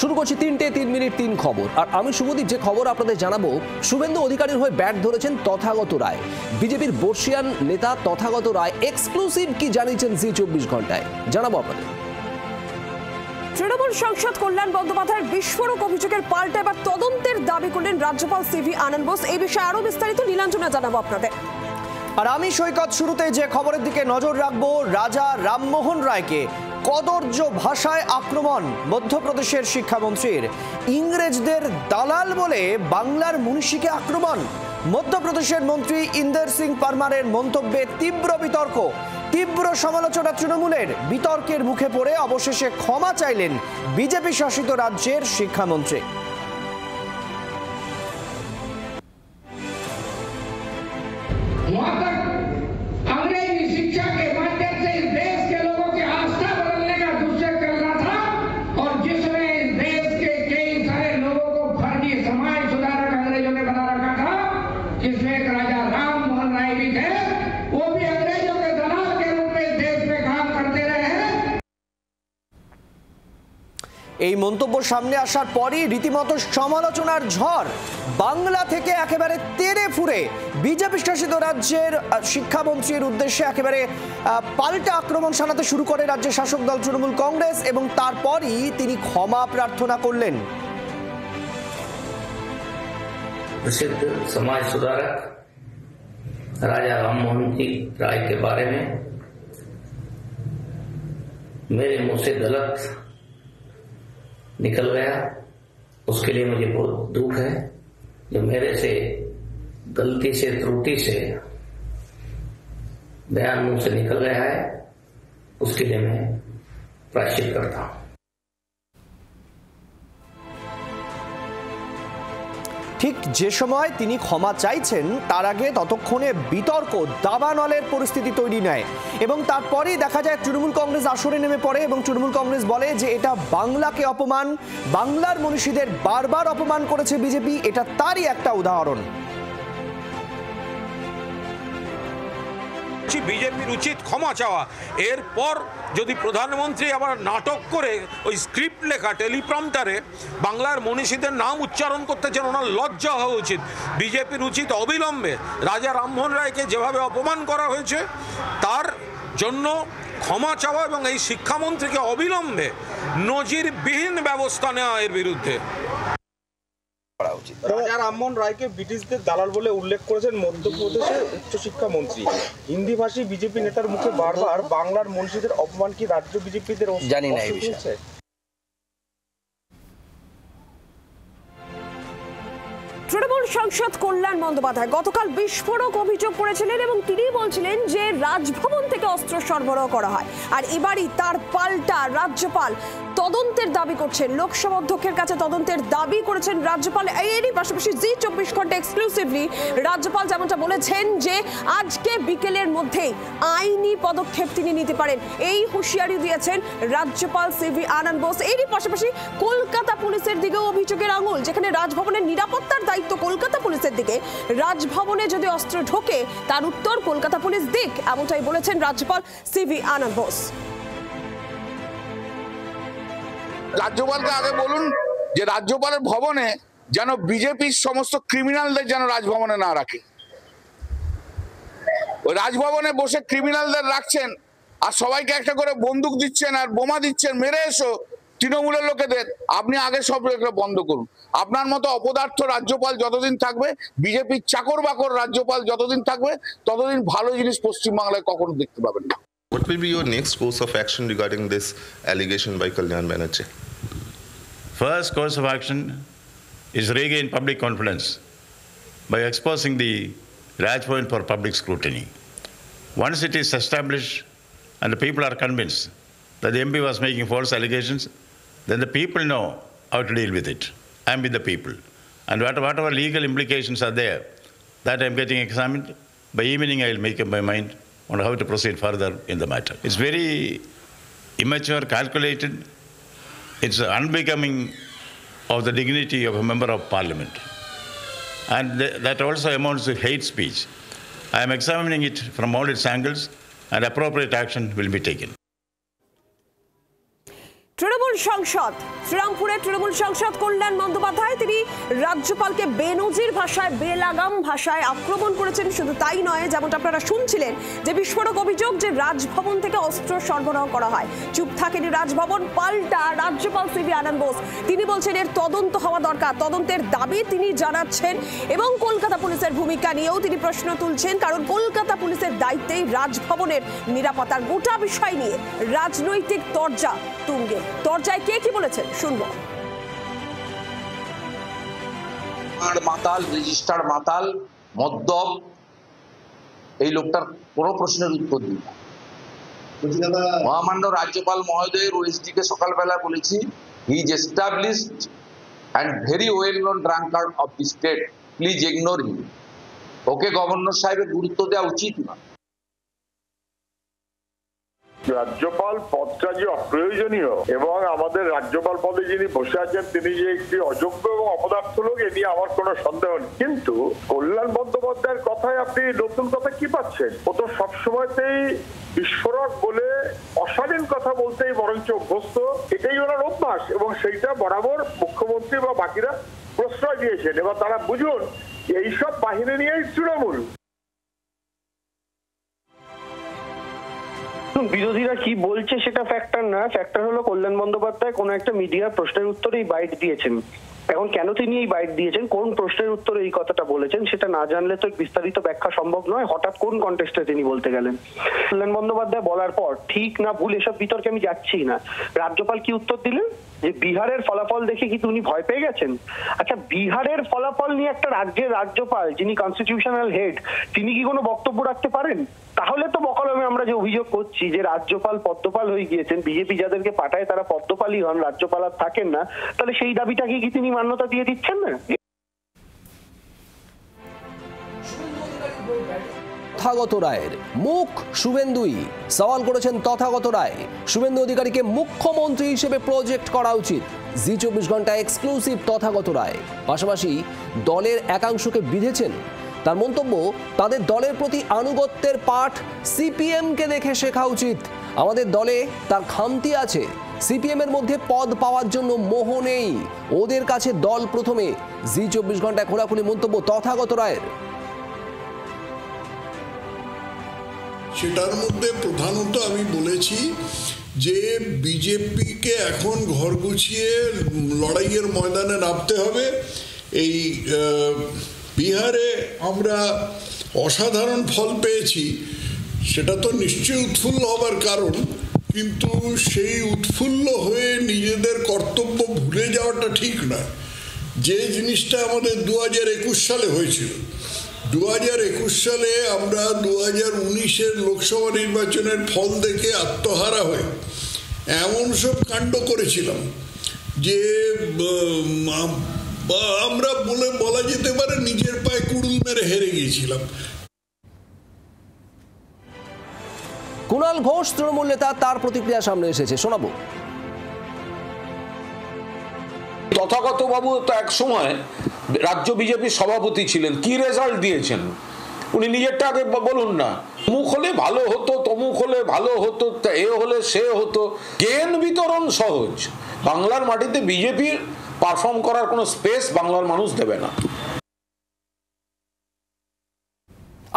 শুরু করছি 3 মিনিট 3 খবর। আর আমি শুভদীপ, যে খবর আপনাদের জানাবো, শুভেন্দু অধিকারীর হয়ে ব্যাট ধরেছেন তথাগত রায়। বিজেপির বর্ষিয়ান নেতা তথাগত রায় এক্সক্লুসিভ কি জানিয়েছেন জি 24 ঘন্টায়, জানাবো আপনাদের। তৃণমূল সাংসদ কল্যাণ বন্দ্যোপাধ্যায়ের বিস্ফোরক অভিযোগের পাল্টা এবার তদন্তের দাবি করলেন রাজ্যপাল সিভি আনন্দ বোস। এই বিষয়ে আরো বিস্তারিত নীলাঞ্জনা জানাবো আপনাদের। আর আমি সৈকত, শুরুতে যে খবরের দিকে নজর রাখবো, রাজা রামমোহন রায়কে কদর্য ভাষায় আক্রমণ মধ্যপ্রদেশের শিক্ষামন্ত্রীর। ইংরেজদের দালাল বলে বাংলার মনীষীকে আক্রমণ। মধ্যপ্রদেশের মন্ত্রী ইন্দর সিং পারমারের মন্তব্যে তীব্র বিতর্ক, তীব্র সমালোচনা তৃণমূলের। বিতর্কের মুখে পড়ে অবশেষে ক্ষমা চাইলেন বিজেপি শাসিত রাজ্যের শিক্ষামন্ত্রী। এই মন্তব্য সামনে আসার পরই রীতিমতো সমালোচনার ঝড়। বাংলা থেকে একেবারে তেড়ে ফুরে বিজেপি শাসিত রাজ্যের শিক্ষামন্ত্রীর উদ্দেশ্যে একেবারে পাল্টা আক্রমণ শানাতে শুরু করে রাজ্যের শাসক দল তৃণমূল কংগ্রেস, এবং তারপরই তিনি ক্ষমা প্রার্থনা করলেন। प्रसिद्ध समाज सुधारक राजा राममोहन जी राय के बारे में मेरे मुंह से गलत निकल गया, उसके लिए मुझे बहुत दुख है। जो मेरे से गलती से त्रुटि से बयान मुंह से निकल गया है, उसके लिए मैं प्रायश्चित करता हूं। ঠিক যে সময় তিনি ক্ষমা চাইছেন, তার আগে ততক্ষণে বিতর্ক দাবানলের পরিস্থিতি তৈরি নেয়, এবং তারপরেই দেখা যায় তৃণমূল কংগ্রেস আসরে নেমে পড়ে এবং তৃণমূল কংগ্রেস বলে যে এটা বাংলাকে অপমান, বাংলার মনীষীদের বারবার অপমান করেছে বিজেপি, এটা তারই একটা উদাহরণ। বিজেপির উচিত ক্ষমা চাওয়া। এরপর যদি প্রধানমন্ত্রী আবার নাটক করে ওই স্ক্রিপ্ট লেখা টেলিপ্রম্পটারে বাংলার মনীষীদের নাম উচ্চারণ করতে চান, ওনার লজ্জা হওয়া উচিত। বিজেপির উচিত অবিলম্বে রাজা রামমোহন রায়কে যেভাবে অপমান করা হয়েছে তার জন্য ক্ষমা চাওয়া, এবং এই শিক্ষামন্ত্রীকে অবিলম্বে নজিরবিহীন ব্যবস্থা নেওয়া এর বিরুদ্ধে। রাজা রামমোহন রায়কে ব্রিটিশদের দালাল বলে উল্লেখ করেছেন মধ্যপ্রদেশের উচ্চশিক্ষা মন্ত্রী। হিন্দিভাষী বিজেপি নেতার মুখে বারবার বাংলার মনীষীদের অপমান কি রাজ্য বিজেপিদের জানি না এই বিষয়ে। তৃণমূল সাংসদ কল্যাণ বন্দ্যোপাধ্যায় গতকাল বিস্ফোরক অভিযোগ করেছিলেন এবং তিনি বলছিলেন যে রাজভবন থেকে অস্ত্র সরবরাহ করা হয়। আর এবারই তার পাল্টা রাজ্যপাল তদন্তের দাবি করছেন, লোকসভা অধ্যক্ষের কাছে তদন্তের দাবি করেছেন রাজ্যপাল। এরই পাশাপাশি জি 24 ঘন্টা এক্সক্লুসিভলি রাজ্যপাল যেমনটা বলেছেন যে আজকে বিকেলের মধ্যেই আইনি পদক্ষেপ তিনি নিতে পারেন, এই হুঁশিয়ারি দিয়েছেন রাজ্যপাল সিভি আনন্দ বোস। এরই পাশাপাশি কলকাতা পুলিশের দিকেও অভিযোগের আঙুল, যেখানে রাজভবনের নিরাপত্তার দায়িত্ব কলকাতা পুলিশের দিকে, রাজভবনে যদি অস্ত্র ঢোকে তার উত্তর কলকাতা পুলিশ দিক, এমনটাই বলেছেন রাজ্যপাল সিভি আনন্দ বোস। রাজ্যপালকে আগে বলুন যে রাজ্যপালের ভবনে যেন বিজেপির সমস্ত ক্রিমিনালদের যেন রাজভবনে না রাখে। ওই রাজভবনে বসে ক্রিমিনালদের রাখছেন আর সবাইকে একটা করে বন্দুক দিচ্ছেন আর বোমা দিচ্ছেন, মেরে এসো তৃণমূলের লোকেদের। আপনি আগে সব এগুলো বন্ধ করুন। আপনার মতো অপদার্থ রাজ্যপাল যতদিন থাকবে, বিজেপির চাকর বাকর রাজ্যপাল যতদিন থাকবে, ততদিন ভালো জিনিস পশ্চিমবাংলায় কখনো দেখতে পাবেন না। What will be your next course of action regarding this allegation by Kalyan Banerjee? First course of action is regain public confidence by exposing the Rajbhavan for public scrutiny. Once it is established and the people are convinced that the MP was making false allegations, then the people know how to deal with it. I am with the people. And whatever legal implications are there, that I am getting examined. By evening I will make up my mind on how to proceed further in the matter. It's very immature, calculated. It's unbecoming of the dignity of a member of parliament. And that also amounts to hate speech. I am examining it from all its angles and appropriate action will be taken. Trinamool Trinamool সাংসদ শ্রীরামপুরের তৃণমূল সাংসদ কল্যাণ বন্দ্যোপাধ্যায় তিনি রাজ্যপালকে বেনজির ভাষায় বেলাগাম ভাষায় আক্রমণ করেছেন। শুধু তাই নয়, যেমনটা আপনারা শুনছিলেন যে বিস্ফোরক অভিযোগ যে রাজভবন থেকে অস্ত্র সরবরাহ করা হয়। চুপ থাকেনি রাজভবন, পাল্টা রাজ্যপাল সিভি আনন্দ বোস তিনি বলছেন এর তদন্ত হওয়া দরকার, তদন্তের দাবি তিনি জানাচ্ছেন এবং কলকাতা পুলিশের ভূমিকা নিয়েও তিনি প্রশ্ন তুলছেন, কারণ কলকাতা পুলিশের দায়িত্বেই রাজভবনের নিরাপত্তার গোটা বিষয় নিয়ে রাজনৈতিক তরজা তুঙ্গে। তরজায় কে কি বলেছেন শুনবো। মাতাল, রেজিস্টার্ড মাতাল, মদ্যপ, এই লোকটার কোনো প্রশ্নের উত্তর দিই না। মহামান্য রাজ্যপাল মহোদয়ের ওএসডি কে সকালবেলা বলেছি, he is established and very well known drunkard of the state, please ignore him. Okay governor সাহেবের গুরুত্ব দেওয়া উচিত না। রাজ্যপাল পদটা যে অপ্রয়োজনীয় এবং আমাদের রাজ্যপাল পদে যিনি বসে আছেন তিনি যে একটি অযোগ্য এবং অপদার্থ লোক, এ নিয়ে আমার কোনো সন্দেহ নেই। কিন্তু কল্যাণ বন্দ্যোপাধ্যায়ের কথায় আপনি নতুন কথা কি পাচ্ছেন? ও তো সবসময়তেই বিস্ফোরক বলে অশালীন কথা বলতেই বরঞ্চ অভ্যস্ত, এটাই ওনার অভ্যাস এবং সেইটা বরাবর মুখ্যমন্ত্রী বা বাকিরা প্রশ্রয় দিয়েছেন। এবার তারা বুঝুন এইসব বাহিনী নিয়েই তৃণমূল। বিরোধীরা কি বলছে সেটা ফ্যাক্টর না, ফ্যাক্টর হলো কল্যাণ বন্দ্যোপাধ্যায় কোনো একটা মিডিয়ার প্রশ্নের উত্তরে এই বাইট দিয়েছেন। এখন কেন তিনি এই বাইট দিয়েছেন, কোন প্রশ্নের উত্তরে এই কথাটা বলেছেন, সেটা না জানলে তো বিস্তারিত ব্যাখ্যা সম্ভব নয়। হঠাৎ কোন কন্টেক্সটে তিনি বলতে গেলেন? কল্যাণ বন্দ্যোপাধ্যায় বলার পর ঠিক না ভুল এসব বিতর্কে আমি যাচ্ছি না। রাজ্যপাল কি উত্তর দিলেন যে বিহারের ফলাফল দেখে কি তিনি ভয় পেয়ে গেছেন? আচ্ছা, বিহারের ফলাফল নিয়ে একটা রাজ্যের রাজ্যপাল যিনি কনস্টিটিউশনাল হেড তিনি কি কোনো বক্তব্য রাখতে পারেন? তাহলে তো বকলমে আমরা যে অভিযোগ করছি যে রাজ্যপাল পদ্মপাল হয়ে গিয়েছেন, বিজেপি যাদেরকে পাঠায় তারা পদ্মপালই হন, রাজ্যপাল আর থাকেন না, তাহলে সেই দাবিটাকে কি তিনি মান্যতা দিয়ে দিচ্ছেন না? তথাগত রায়ের মুখ শুভেন্দুই সওয়াল করেছেন তথাগত রায়। শুভেন্দু অধিকারীকে মুখ্যমন্ত্রী হিসেবে প্রজেক্ট করা উচিত, জি 24 ঘন্টা এক্সক্লুসিভ তথাগত রায়। পাশাপাশি দলের একাংশকে বিঁধেছেন। তার মন্তব্য, তাদের দলের প্রতি আনুগত্যের পাঠ সিপিএমকে দেখে শেখা উচিত। আমাদের দলে তার খামতি আছে। সিপিএম এর মধ্যে পদ পাওয়ার জন্য মোহ নেই, ওদের কাছে দল প্রথমে। জি 24 ঘন্টায় খোলাখুলি মন্তব্য তথাগত রায়ের। সেটার মধ্যে প্রধানত আমি বলেছি যে বিজেপিকে এখন ঘর গুছিয়ে লড়াইয়ের ময়দানে নামতে হবে। এই বিহারে আমরা অসাধারণ ফল পেয়েছি, সেটা তো নিশ্চয়ই উৎফুল্ল হবার কারণ, কিন্তু সেই উৎফুল্ল হয়ে নিজেদের কর্তব্য ভুলে যাওয়াটা ঠিক নয়। যে জিনিসটা আমাদের 2021 সালে হয়েছিল, 2021 সালে আমরা 2019-এর লোকসভা নির্বাচনের ফল দেখে আত্মহারা হয়ে এমন সব কাণ্ড করেছিলাম যে আমরা বলা যেতে পারে নিজের পায়ে কুড়ুল মেরে হেরে গিয়েছিলাম। কুণাল ঘোষ তৃণমূল নেতা, তার প্রতিক্রিয়া সামনে এসেছে, শোনাবো। তথাগত বাবু তো এক সময় রাজ্য বিজেপির সভাপতি ছিলেন, কি রেজাল্ট দিয়েছেন উনি নিজেরটা আগে বলুন না। মুখ হলে ভালো হতো, তমুক হলে ভালো হতো, এ হলে সে হতো। জ্ঞান বিতরণ সহজ, বাংলার মাটিতে বিজেপির পারফর্ম করার কোনো স্পেস বাংলার মানুষ দেবে না।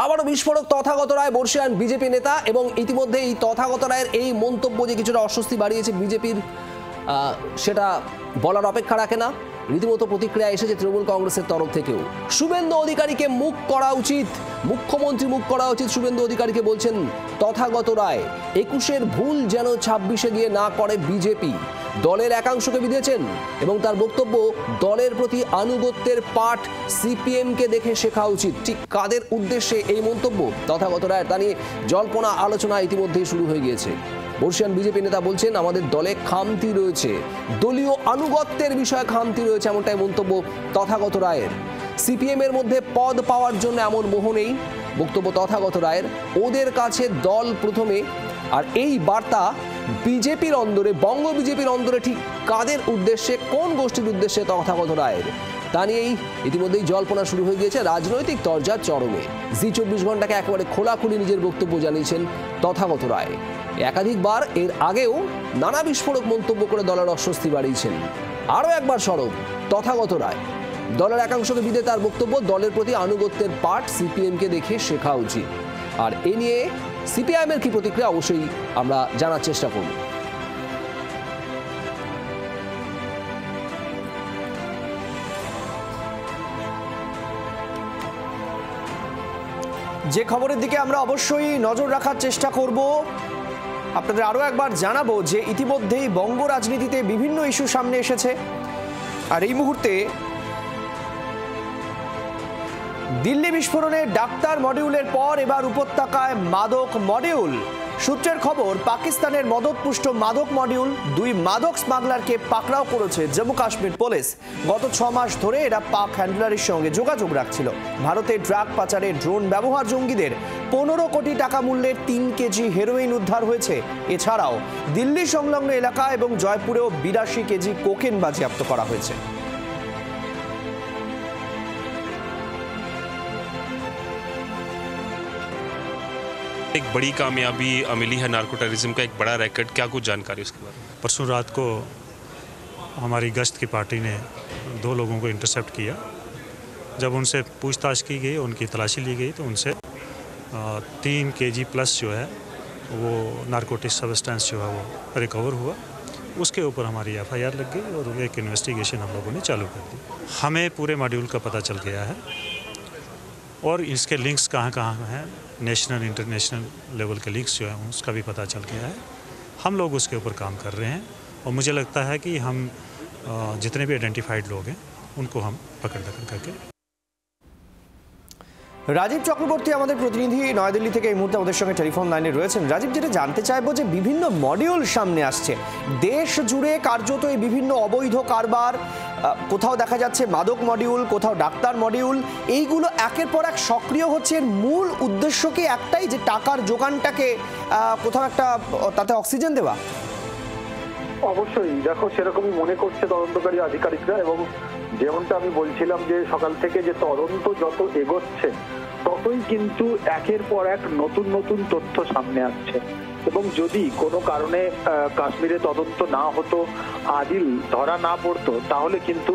আবারও বিস্ফোরক তথাগত রায়, বর্ষিয়ান বিজেপি নেতা, এবং ইতিমধ্যে এই তথাগত রায়ের এই মন্তব্য যে কিছুটা অস্বস্তি বাড়িয়েছে বিজেপির, সেটা বলার অপেক্ষা রাখে না। রীতিমতো প্রতিক্রিয়া এসেছে তৃণমূল কংগ্রেসের তরফ থেকেও। শুভেন্দু অধিকারীকে মুখ করা উচিত, মুখ্যমন্ত্রী মুখ করা উচিত শুভেন্দু অধিকারীকে বলছেন তথাগত রায়। 21-এর ভুল যেন 26-এ গিয়ে না করে বিজেপি। দলের একাংশকে বিঁধেছেন এবং তার বক্তব্য, দলের প্রতি আনুগত্যের পাঠ সিপিএমকে দেখে শেখা উচিত। ঠিক কাদের উদ্দেশ্যে এই মন্তব্য তথাগত রায়ের, তা নিয়ে জল্পনা আলোচনা ইতিমধ্যেই শুরু হয়ে গিয়েছে। বর্ষিয়ান বিজেপি নেতা বলছেন, আমাদের দলে খামতি রয়েছে, দলীয় আনুগত্যের বিষয়ে খামতি রয়েছে, এমনটাই মন্তব্য তথাগত রায়ের। সিপিএম এর মধ্যে পদ পাওয়ার জন্য এমন মোহ নেই, বক্তব্য তথাগত রায়ের। ওদের কাছে দল প্রথমে। আর এই বার্তা বিজেপির অন্দরে, বঙ্গ বিজেপির অন্দরে ঠিক কাদের উদ্দেশ্যে, কোন গোষ্ঠীর উদ্দেশ্যে তথাগত রায়ের, তা নিয়েই ইতিমধ্যেই জল্পনা শুরু হয়ে গিয়েছে। রাজনৈতিক তরজা চরমে। জি 24 ঘন্টাকে একেবারে খোলাখুলি নিজের বক্তব্য জানিয়েছেন তথাগত রায়। একাধিকবার এর আগেও নানা বিস্ফোরক মন্তব্য করে দলের অস্বস্তি বাড়িয়েছেন। আরও একবার সরব তথাগত রায়। দলের একাংশকে বিদে তার বক্তব্য, দলের প্রতি আনুগত্যের পাঠ সিপিএমকে দেখে শেখা উচিত। আর এ নিয়ে সিপিআইএমের কি প্রতিক্রিয়া অবশ্যই আমরা জানার চেষ্টা করব। যে খবরের দিকে আমরা অবশ্যই নজর রাখার চেষ্টা করব, আপনাদের আরও একবার জানাবো যে ইতিমধ্যেই বঙ্গ রাজনীতিতে বিভিন্ন ইস্যু সামনে এসেছে। আর এই মুহূর্তে দিল্লি বিস্ফোরণে ডাক্তার মডিউলের পর এবার উপত্যকায় মাদক মডিউল। সূত্রের খবর, পাকিস্তানের মদতপুষ্ট মাদক মডিউল 2 মাদক স্মাগলারকে পাকড়াও করেছে জম্মু কাশ্মীর পুলিশ। গত 6 মাস ধরে এরা পাক হ্যান্ডলারের সঙ্গে যোগাযোগ রাখছিল। ভারতে ড্রাগ পাচারে ড্রোন ব্যবহার জঙ্গিদের 15 কোটি টাকা মূল্যের 3 কেজি হেরোইন উদ্ধার হয়েছে। এছাড়াও দিল্লি সংলগ্ন এলাকা এবং জয়পুরেও 82 কেজি কোকেন বাজেয়াপ্ত করা হয়েছে। एक बड़ी कामयाबी मिली है नार्को टेररिज्म का, एक बड़ा रैकेट, क्या कुछ जानकारी उसके बारे में? परसों रात को हमारी गश्त की पार्टी ने 2 लोगों को इंटरसेप्ट किया। जब उनसे पूछताछ की गई, उनकी तलाशी ली गई, तो उनसे 3 केजी प्लस जो है वो नार्कोटिक सब्सटेंस जो है वो रिकवर हुआ। उसके ऊपर हमारी FIR लग गई और एक इन्वेस्टिगेशन हम लोगों ने चालू कर दी। हमें पूरे मॉड्यूल का पता चल गया है और इसके लिंक्स कहाँ कहाँ हैं, नेशनल इंटरनेशनल लेवल के लिंक्स जो है उसका भी पता चल गया है। हम लोग उसके ऊपर काम कर रहे हैं और मुझे लगता है कि हम जितने भी आइडेंटिफाइड लोग हैं उनको हम पकड़ करके। রাজীব চক্রবর্তী আমাদের প্রতিনিধি নয়াদিল্লি থেকে এই মুহূর্তে আমাদের সঙ্গে টেলিফোন লাইনে রয়েছেন। রাজীব, যেটা জানতে চাইবো যে বিভিন্ন মডিউল সামনে আসছে দেশ জুড়ে, কার্যত এই বিভিন্ন অবৈধ কারবার, কোথাও দেখা যাচ্ছে মাদক মডিউল, কোথাও ডাক্তার মডিউল, এইগুলো একের পর এক সক্রিয় হচ্ছে। এর মূল উদ্দেশ্য কি একটাই, যে টাকার যোগানটাকে কোথাও একটা তাতে অক্সিজেন দেওয়া? অবশ্যই, দেখো সেরকমই মনে করছে তদন্তকারী আধিকারিকরা। এবং যেমনটা আমি বলছিলাম যে সকাল থেকে যে তদন্ত যত এগোচ্ছে ততই কিন্তু একের পর এক নতুন নতুন তথ্য সামনে আসছে। এবং যদি কোনো কারণে কাশ্মীরে তদন্ত না হতো, আদিল ধরা না পড়তো, তাহলে কিন্তু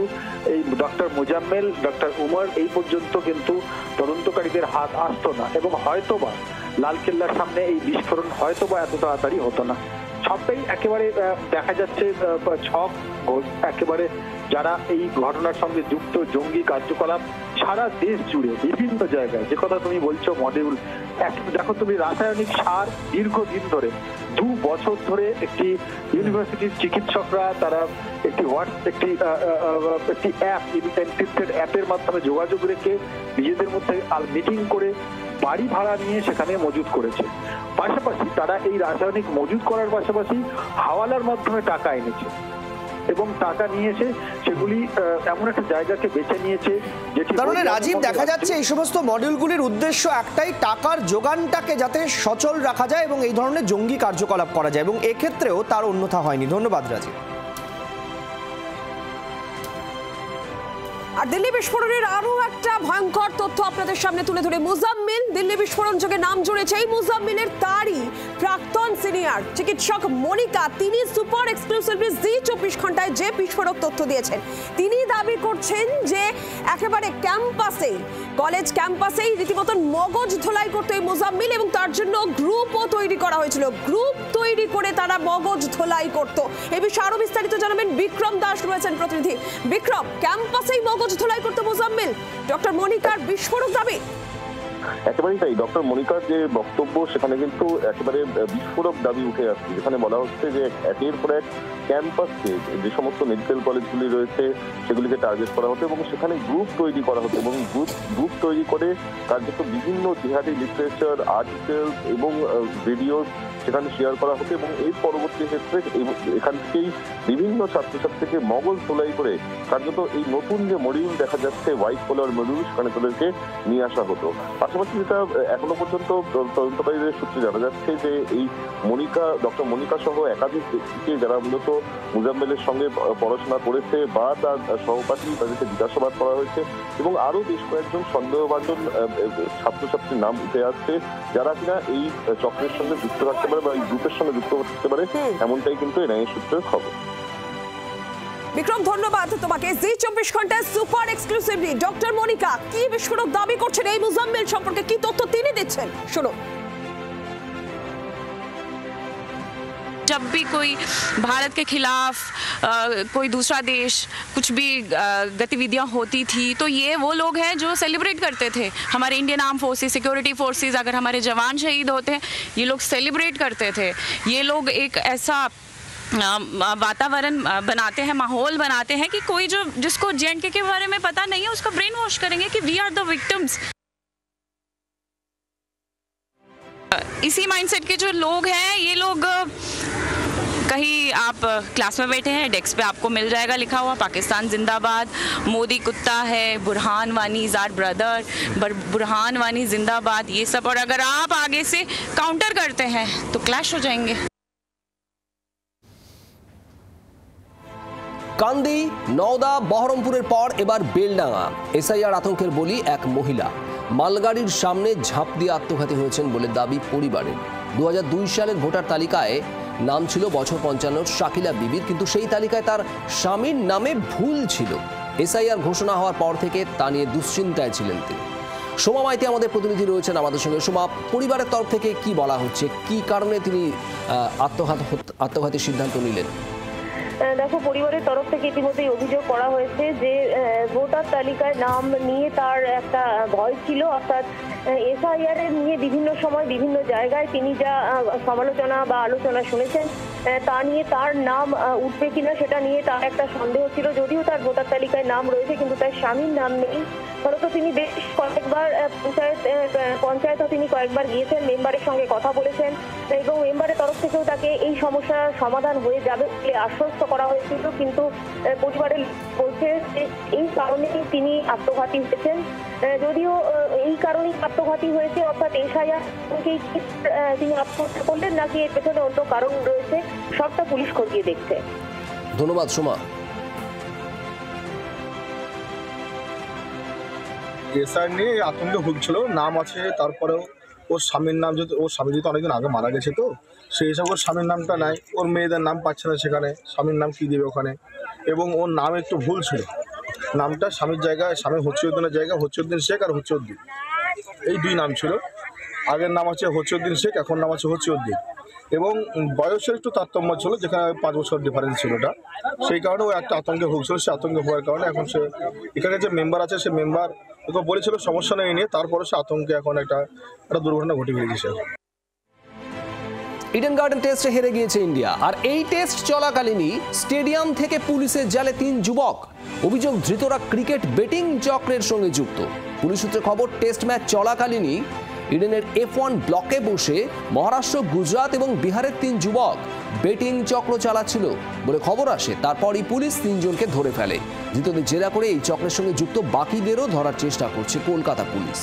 এই ডক্টর মুজাম্মেল, ডক্টর উমর এই পর্যন্ত কিন্তু তদন্তকারীদের হাত আসতো না। এবং হয়তোবা লালকেল্লার সামনে এই বিস্ফোরণ হয়তোবা এত তাড়াতাড়ি হতো না। সবটাই একেবারে দেখা যাচ্ছে ছক, একেবারে যারা এই ঘটনার সঙ্গে যুক্ত জঙ্গি কার্যকলাপ সারা দেশ জুড়ে বিভিন্ন জায়গায়, যে কথা তুমি বলছো মডিউল, দেখো তুমি রাসায়নিক সার দীর্ঘদিন ধরে 2 বছর ধরে একটি ইউনিভার্সিটির চিকিৎসকরা তারা একটি অ্যাপ, এনক্রিপ্টেড অ্যাপের মাধ্যমে যোগাযোগ রেখে নিজেদের মধ্যে মিটিং করে বাড়ি ভাড়া নিয়ে সেখানে মজুত করেছে। পাশাপাশি তারা এই রাসায়নিক মজুত করার পাশাপাশি হাওয়ালার মাধ্যমে টাকা এনেছে এবং টাকা নিয়ে এসে সেগুলি এমন একটা জায়গাকে বেছে নিয়েছে যেটি, কারণ রাজীব দেখা যাচ্ছে এই সমস্ত মডিউলগুলির উদ্দেশ্য একটাই, টাকার যোগানটাকে যাতে সচল রাখা যায় এবং এই ধরনের জঙ্গি কার্যকলাপ করা যায়, এবং এক্ষেত্রেও তার অন্যথা হয়নি। ধন্যবাদ রাজীব। আর দিল্লি বিস্ফোরণের আরো একটা ভয়ঙ্কর তথ্য আপনাদের সামনে তুলে ধরে, মুজাম্মিল দিল্লি বিস্ফোরণ যোগে নাম জুড়েছে। এই মুজাম্মিলের তারই প্রাক্তন সিনিয়র চিকিৎসক মনিকা, তিনি সুপার এক্সক্লুসিভ জি 24 ঘন্টায় যে বিস্ফোরক তথ্য দিয়েছেন, তিনি দাবি করছেন যে একেবারে ক্যাম্পাসেই, কলেজ ক্যাম্পাসেই রীতিমতন মগজ ধোলাই করতো এই মুজাম্মিল, এবং তার জন্য গ্রুপও তৈরি করা হয়েছিল। গ্রুপ তৈরি করে তারা মগজ ধোলাই করত। এই বিষয়ে আরো বিস্তারিত জানাবেন বিক্রম দাস, রয়েছেন প্রতিনিধি। বিক্রম, ক্যাম্পাসেই মগজ ধোলাই করতে মুজাম্মিল, ডক্টর মনিকার বিস্ফোরক দাবি। একেবারেই তাই, ডক্টর মনিকার যে বক্তব্য সেখানে কিন্তু একেবারে বিস্ফোরক দাবি উঠে আসছে, যেখানে বলা হচ্ছে যে একের পর এক ক্যাম্পাসকে, যে সমস্ত মেডিকেল কলেজগুলি রয়েছে সেগুলিকে টার্গেট করা হতো এবং সেখানে গ্রুপ তৈরি করা হতো এবং গ্রুপ তৈরি করে কার্যত বিভিন্ন জিহাদি লিটারেচার, আর্টিকেল এবং ভিডিও সেখানে শেয়ার করা হতো এবং এর পরবর্তী ক্ষেত্রে এখান থেকেই বিভিন্ন ছাত্রছাত্রীকে মগজ ধোলাই করে কার্যত এই নতুন যে মডিউল দেখা যাচ্ছে হোয়াইট কলার মডিউল, সেখানে তাদেরকে নিয়ে আসা হতো। পাশাপাশি যেটা এখনো পর্যন্ত তদন্তকারীদের সূত্রে জানা যাচ্ছে যে এই ডক্টর মনিকা সহ একাধিক ব্যক্তিকে যারা মূলত মুজাম্মেলের সঙ্গে পড়াশোনা করেছে বা তার সহপাঠী তাদেরকে জিজ্ঞাসাবাদ করা হয়েছে এবং আরো বেশ কয়েকজন সন্দেহভাজন ছাত্রছাত্রীর নাম উঠে আসছে যারা কিনা এই চক্রের সঙ্গে যুক্ত থাকতে পারে বা এই গ্রুপের সঙ্গে যুক্ত থাকতে পারে, এমনটাই কিন্তু এনআইএ সূত্রের খবর। বিক্রম, ধন্যবাদ তোমাকে। জি24 ঘন্টায় সুপার এক্সক্লুসিভলি ডক্টর মনিকা কি বিস্ফোরক দাবি করছেন, এই মুজাম্মেল সম্পর্কে কি তথ্য তিনি দিচ্ছেন, শোনো। जब भी कोई भारत के खिलाफ कोई दूसरा देश कुछ भी गतिविधियां होती थी तो ये वो लोग हैं जो सेलिब्रेट करते थे। हमारे Indian arm forces, security forces, अगर हमारे जवान शहीद होते हैं ये लोग सेलिब्रेट करते थे। ये लोग एक ऐसा वातावरण बनाते हैं, माहौल बनाते हैं कि कोई जो जिसको JNK के बारे में पता नहीं है उसका ब्रेन वॉश करेंगे कि वी आर द विक्टिम्स। इसी माइंडसेट के जो लोग हैं, ये लोग कहीं आप क्लास में बैठे हैं, डेस्क पे आपको मिल जाएगा लिखा हुआ पाकिस्तान जिंदाबाद, मोदी कुत्ता है, Burhan Wani is our brother, Burhan Wani जिंदाबाद, ये सब। और अगर आप आगे से काउंटर करते हैं तो क्लैश हो जाएंगे। কান্দি, নওদা, বহরমপুরের পর এবার বেলডাঙ্গা। এসআইআর আতঙ্কের বলি এক মহিলা মালগাড়ির সামনে ঝাঁপ দিয়ে আত্মঘাতী হয়েছেন বলে দাবি পরিবারের। 2002 সালের ভোটার তালিকায় নাম ছিল বছর 55 শাকিলা বিবির, কিন্তু সেই তালিকায় তার স্বামীর নামে ভুল ছিল। এসআইআর ঘোষণা হওয়ার পর থেকে তা নিয়ে দুশ্চিন্তায় ছিলেন তিনি। সোমা মাইতি আমাদের প্রতিনিধি রয়েছেন আমাদের সঙ্গে। সোমা, পরিবারের তরফ থেকে কি বলা হচ্ছে, কি কারণে তিনি আত্মঘাতীর সিদ্ধান্ত নিলেন? দেখো, পরিবারের তরফ থেকে ইতিমধ্যেই অভিযোগ করা হয়েছে যে ভোটার তালিকায় নাম নিয়ে তার একটা ভয় ছিল, অর্থাৎ এসআইআর এর নিয়ে বিভিন্ন সময় বিভিন্ন জায়গায় তিনি যা সমালোচনা বা আলোচনা শুনেছেন তা নিয়ে তার নাম উঠবে কিনা সেটা নিয়ে তার একটা সন্দেহ ছিল। যদিও তার ভোটার তালিকায় নাম রয়েছে কিন্তু তার স্বামীর নাম নেই। ফলত তিনি বেশ কয়েকবার পঞ্চায়েতও তিনি কয়েকবার গিয়েছেন, মেম্বারের সঙ্গে কথা বলেছেন এবং মেম্বারের তরফ থেকেও তাকে এই সমস্যার সমাধান হয়ে যাবে বলে আশ্বস্ত করা হয়েছিল। কিন্তু পরিবারের বলছে যে এই কারণেই তিনি আত্মঘাতী হয়েছেন। যদিও এই কারণেই আত্মঘাতী হয়েছে, অর্থাৎ এসআইআর তিনি আত্মহত্যা করলেন নাকি এর পেছনে অন্য কারণ রয়েছে, সবটা পুলিশ খতিয়ে দেখছে। ধন্যবাদ সোমা। এসআইআর নিয়ে আতঙ্কে ভুগছিল, নাম আছে, তারপরেও ওর স্বামীর নাম ওর স্বামী যেহেতু অনেকদিন আগে মারা গেছে, তো সেই হিসাবে ওর স্বামীর নামটা নাই, ওর মেয়েদের নাম পাচ্ছে না সেখানে, স্বামীর নাম কী দেবে ওখানে, এবং ওর নাম একটু ভুল ছিল। নামটা স্বামীর জায়গায়, স্বামী হচ্ছিউদ্দিনের জায়গায় হচ্ছিউদ্দিন শেখ আর হচ্ছিউদ্দিন, এই দুই নাম ছিল। আগের নাম আছে হচ্ছিউদ্দিন শেখ, এখন নাম আছে হচ্ছিউদ্দিন, এবং বয়সের একটু তারতম্য ছিল, যেখানে 5 বছর ডিফারেন্স ছিল ওটা, সেই কারণে ও একটা আতঙ্কে ভুগছিল। সে আতঙ্কে হওয়ার কারণে এখন সে এখানে যে মেম্বার আছে সে মেম্বার ওকে বলেছিল সমস্যা নেই নিয়ে, তারপরে সে আতঙ্কে এখন একটা দুর্ঘটনা ঘটে গিয়েছে। ইডেন গার্ডেন টেস্টে হেরে গিয়েছে ইন্ডিয়া, আর এই টেস্ট চলাকালীনই স্টেডিয়াম থেকে পুলিশের জালে 3 যুবক। অভিযোগ, ধৃতরা ক্রিকেট বেটিং চক্রের সঙ্গে যুক্ত। পুলিশ সূত্রে খবর, টেস্ট ম্যাচ চলাকালীনই ইডেনের F1 ব্লকে বসে মহারাষ্ট্র, গুজরাট এবং বিহারের 3 যুবক বেটিং চক্র চালাচ্ছিল বলে খবর আসে। তারপরই পুলিশ 3 জনকে ধরে ফেলে। ধৃতদের জেরা করে এই চক্রের সঙ্গে যুক্ত বাকিদেরও ধরার চেষ্টা করছে কলকাতা পুলিশ।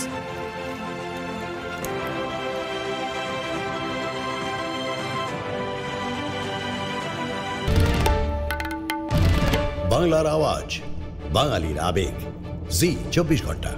বাংলার আওয়াজ, বাঙালির আবেগ, জি24 ঘন্টা।